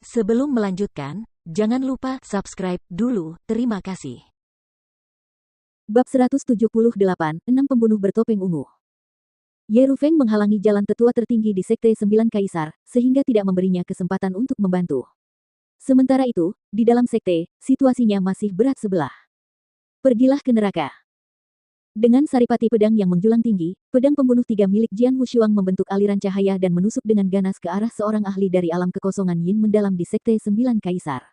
Sebelum melanjutkan, jangan lupa subscribe dulu, terima kasih. Bab 178, 6 pembunuh bertopeng ungu. Ye Rufeng menghalangi jalan tetua tertinggi di Sekte Sembilan Kaisar, sehingga tidak memberinya kesempatan untuk membantu. Sementara itu, di dalam sekte, situasinya masih berat sebelah. Pergilah ke neraka. Dengan saripati pedang yang menjulang tinggi, pedang pembunuh tiga milik Jian Wushuang membentuk aliran cahaya dan menusuk dengan ganas ke arah seorang ahli dari alam kekosongan yin mendalam di Sekte Sembilan Kaisar.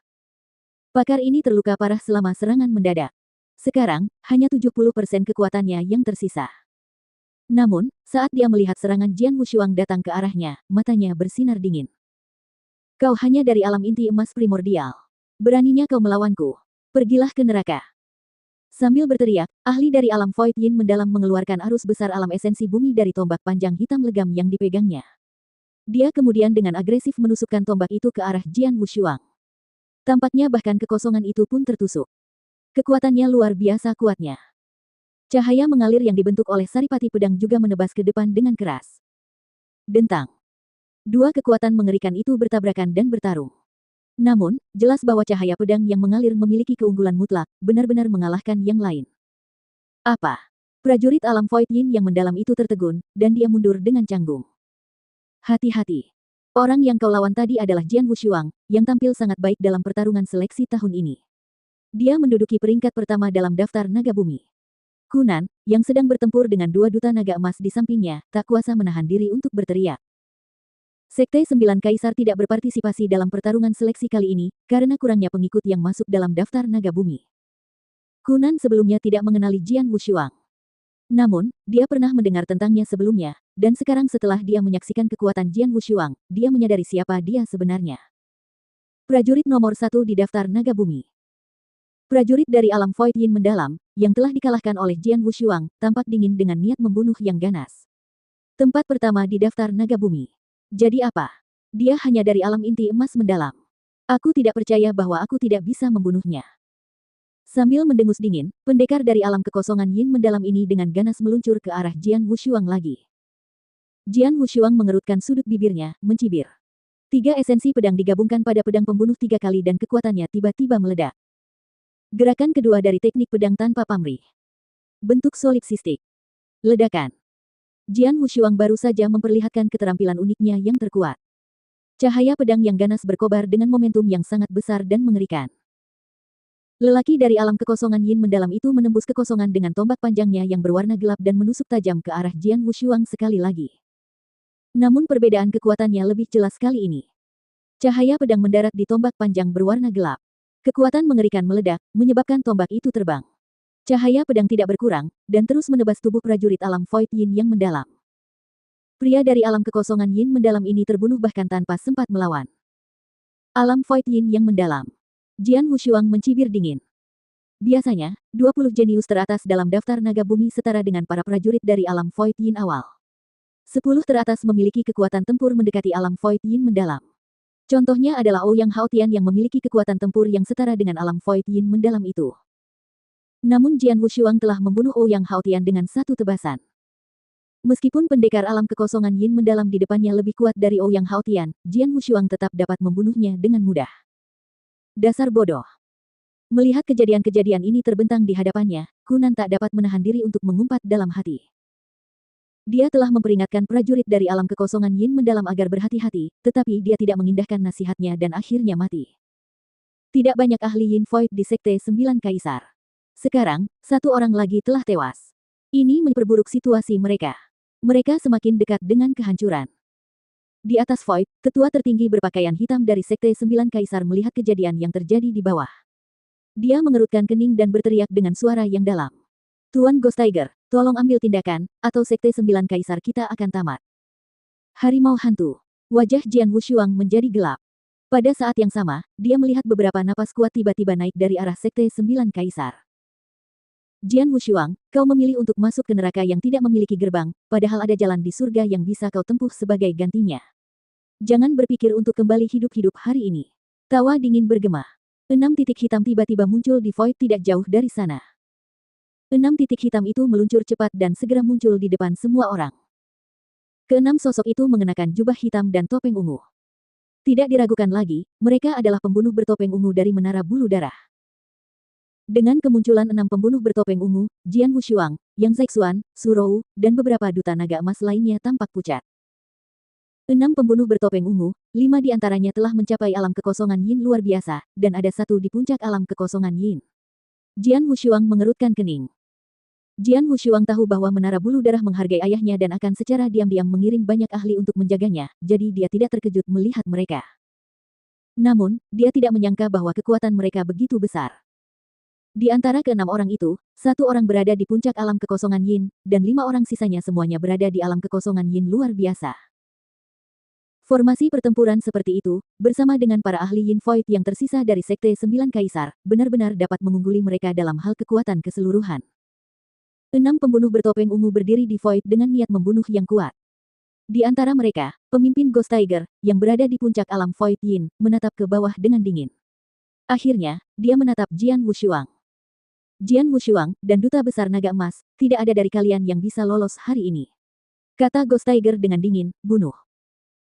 Pakar ini terluka parah selama serangan mendadak. Sekarang, hanya 70% kekuatannya yang tersisa. Namun, saat dia melihat serangan Jian Wushuang datang ke arahnya, matanya bersinar dingin. Kau hanya dari alam inti emas primordial. Beraninya kau melawanku. Pergilah ke neraka. Sambil berteriak, ahli dari alam Void Yin mendalam mengeluarkan arus besar alam esensi bumi dari tombak panjang hitam legam yang dipegangnya. Dia kemudian dengan agresif menusukkan tombak itu ke arah Jian Wushuang. Tampaknya bahkan kekosongan itu pun tertusuk. Kekuatannya luar biasa kuatnya. Cahaya mengalir yang dibentuk oleh saripati pedang juga menebas ke depan dengan keras. Dentang. Dua kekuatan mengerikan itu bertabrakan dan bertarung. Namun, jelas bahwa cahaya pedang yang mengalir memiliki keunggulan mutlak, benar-benar mengalahkan yang lain. Apa? Prajurit alam Void Yin yang mendalam itu tertegun, dan dia mundur dengan canggung. Hati-hati. Orang yang kau lawan tadi adalah Jian Wushuang, yang tampil sangat baik dalam pertarungan seleksi tahun ini. Dia menduduki peringkat pertama dalam daftar naga bumi. Kunan, yang sedang bertempur dengan dua duta naga emas di sampingnya, tak kuasa menahan diri untuk berteriak. Sekte Sembilan Kaisar tidak berpartisipasi dalam pertarungan seleksi kali ini, karena kurangnya pengikut yang masuk dalam daftar naga bumi. Kunan sebelumnya tidak mengenali Jian Wushuang. Namun, dia pernah mendengar tentangnya sebelumnya, dan sekarang setelah dia menyaksikan kekuatan Jian Wushuang, dia menyadari siapa dia sebenarnya. Prajurit nomor 1 di daftar naga bumi. Prajurit dari alam Void Yin mendalam, yang telah dikalahkan oleh Jian Wushuang, tampak dingin dengan niat membunuh yang ganas. Tempat pertama di daftar naga bumi. Jadi apa? Dia hanya dari alam inti emas mendalam. Aku tidak percaya bahwa aku tidak bisa membunuhnya. Sambil mendengus dingin, pendekar dari alam kekosongan yin mendalam ini dengan ganas meluncur ke arah Jian Wushuang lagi. Jian Wushuang mengerutkan sudut bibirnya, mencibir. 3 esensi pedang digabungkan pada pedang pembunuh 3 kali dan kekuatannya tiba-tiba meledak. Gerakan kedua dari teknik pedang tanpa pamrih. Bentuk solipsistik. Ledakan. Jian Wushuang baru saja memperlihatkan keterampilan uniknya yang terkuat. Cahaya pedang yang ganas berkobar dengan momentum yang sangat besar dan mengerikan. Lelaki dari alam kekosongan yin mendalam itu menembus kekosongan dengan tombak panjangnya yang berwarna gelap dan menusuk tajam ke arah Jian Wushuang sekali lagi. Namun perbedaan kekuatannya lebih jelas kali ini. Cahaya pedang mendarat di tombak panjang berwarna gelap. Kekuatan mengerikan meledak, menyebabkan tombak itu terbang. Cahaya pedang tidak berkurang, dan terus menebas tubuh prajurit alam Void Yin yang mendalam. Pria dari alam kekosongan Yin mendalam ini terbunuh bahkan tanpa sempat melawan. Alam Void Yin yang mendalam. Jian Wushuang mencibir dingin. Biasanya, 20 jenius teratas dalam daftar naga bumi setara dengan para prajurit dari alam Void Yin awal. 10 teratas memiliki kekuatan tempur mendekati alam Void Yin mendalam. Contohnya adalah Ouyang Haotian yang memiliki kekuatan tempur yang setara dengan alam Void Yin mendalam itu. Namun Jian Wushuang telah membunuh Ouyang Haotian dengan satu tebasan. Meskipun pendekar alam kekosongan yin mendalam di depannya lebih kuat dari Ouyang Haotian, Jian Wushuang tetap dapat membunuhnya dengan mudah. Dasar bodoh. Melihat kejadian-kejadian ini terbentang di hadapannya, Kunan tak dapat menahan diri untuk mengumpat dalam hati. Dia telah memperingatkan prajurit dari alam kekosongan yin mendalam agar berhati-hati, tetapi dia tidak mengindahkan nasihatnya dan akhirnya mati. Tidak banyak ahli yin void di Sekte Sembilan Kaisar. Sekarang, satu orang lagi telah tewas. Ini memperburuk situasi mereka. Mereka semakin dekat dengan kehancuran. Di atas Void, tetua tertinggi berpakaian hitam dari Sekte Sembilan Kaisar melihat kejadian yang terjadi di bawah. Dia mengerutkan kening dan berteriak dengan suara yang dalam. Tuan Ghost Tiger, tolong ambil tindakan, atau Sekte Sembilan Kaisar kita akan tamat. Harimau hantu. Wajah Jian Wushuang menjadi gelap. Pada saat yang sama, dia melihat beberapa napas kuat tiba-tiba naik dari arah Sekte Sembilan Kaisar. Jian Wushuang, kau memilih untuk masuk ke neraka yang tidak memiliki gerbang, padahal ada jalan di surga yang bisa kau tempuh sebagai gantinya. Jangan berpikir untuk kembali hidup-hidup hari ini. Tawa dingin bergema. 6 titik hitam tiba-tiba muncul di Void tidak jauh dari sana. 6 titik hitam itu meluncur cepat dan segera muncul di depan semua orang. Keenam sosok itu mengenakan jubah hitam dan topeng ungu. Tidak diragukan lagi, mereka adalah pembunuh bertopeng ungu dari Menara Bulu Darah. Dengan kemunculan 6 pembunuh bertopeng ungu, Jian Wushuang, Yang Zexuan, Su Rou, dan beberapa duta naga emas lainnya tampak pucat. 6 pembunuh bertopeng ungu, 5 di antaranya telah mencapai alam kekosongan Yin luar biasa, dan ada 1 di puncak alam kekosongan Yin. Jian Wushuang mengerutkan kening. Jian Wushuang tahu bahwa Menara Bulu Darah menghargai ayahnya dan akan secara diam-diam mengirim banyak ahli untuk menjaganya, jadi dia tidak terkejut melihat mereka. Namun, dia tidak menyangka bahwa kekuatan mereka begitu besar. Di antara ke-6 orang itu, 1 orang berada di puncak alam kekosongan Yin, dan 5 orang sisanya semuanya berada di alam kekosongan Yin luar biasa. Formasi pertempuran seperti itu, bersama dengan para ahli Yin Void yang tersisa dari Sekte 9 Kaisar, benar-benar dapat mengungguli mereka dalam hal kekuatan keseluruhan. 6 pembunuh bertopeng ungu berdiri di Void dengan niat membunuh yang kuat. Di antara mereka, pemimpin Ghost Tiger, yang berada di puncak alam Void Yin, menatap ke bawah dengan dingin. Akhirnya, dia menatap Jian Wushuang. Jian Wushuang, dan Duta Besar Naga Emas, tidak ada dari kalian yang bisa lolos hari ini. Kata Ghost Tiger dengan dingin, bunuh.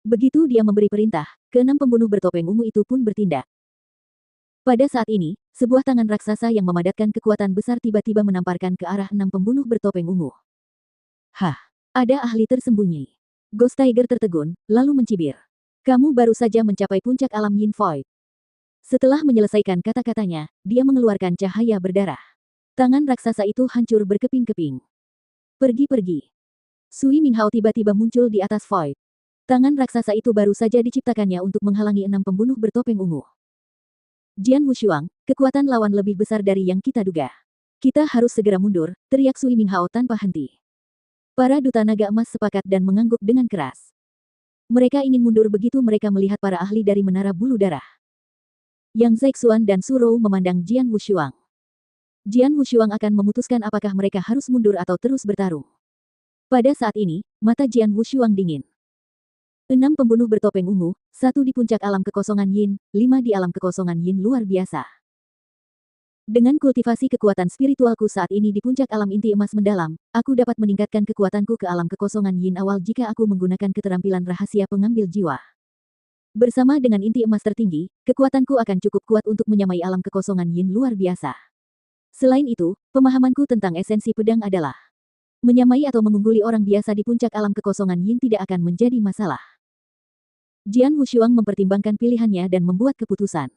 Begitu dia memberi perintah, ke-6 pembunuh bertopeng ungu itu pun bertindak. Pada saat ini, sebuah tangan raksasa yang memadatkan kekuatan besar tiba-tiba menamparkan ke arah 6 pembunuh bertopeng ungu. Hah, ada ahli tersembunyi. Ghost Tiger tertegun, lalu mencibir. Kamu baru saja mencapai puncak alam Yin Void. Setelah menyelesaikan kata-katanya, dia mengeluarkan cahaya berdarah. Tangan raksasa itu hancur berkeping-keping. Pergi-pergi. Sui Minghao tiba-tiba muncul di atas Void. Tangan raksasa itu baru saja diciptakannya untuk menghalangi 6 pembunuh bertopeng ungu. Jian Wushuang, kekuatan lawan lebih besar dari yang kita duga. Kita harus segera mundur, teriak Sui Minghao tanpa henti. Para duta naga emas sepakat dan mengangguk dengan keras. Mereka ingin mundur begitu mereka melihat para ahli dari Menara Bulu Darah. Yang Zexuan dan Su Rou memandang Jian Wushuang. Jian Wushuang akan memutuskan apakah mereka harus mundur atau terus bertarung. Pada saat ini, mata Jian Wushuang dingin. 6 pembunuh bertopeng ungu, 1 di puncak alam kekosongan Yin, 5 di alam kekosongan Yin luar biasa. Dengan kultivasi kekuatan spiritualku saat ini di puncak alam inti emas mendalam, aku dapat meningkatkan kekuatanku ke alam kekosongan Yin awal jika aku menggunakan keterampilan rahasia pengambil jiwa. Bersama dengan inti emas tertinggi, kekuatanku akan cukup kuat untuk menyamai alam kekosongan Yin luar biasa. Selain itu, pemahamanku tentang esensi pedang adalah menyamai atau mengungguli orang biasa di puncak alam kekosongan Yin tidak akan menjadi masalah. Jian Wushuang mempertimbangkan pilihannya dan membuat keputusan.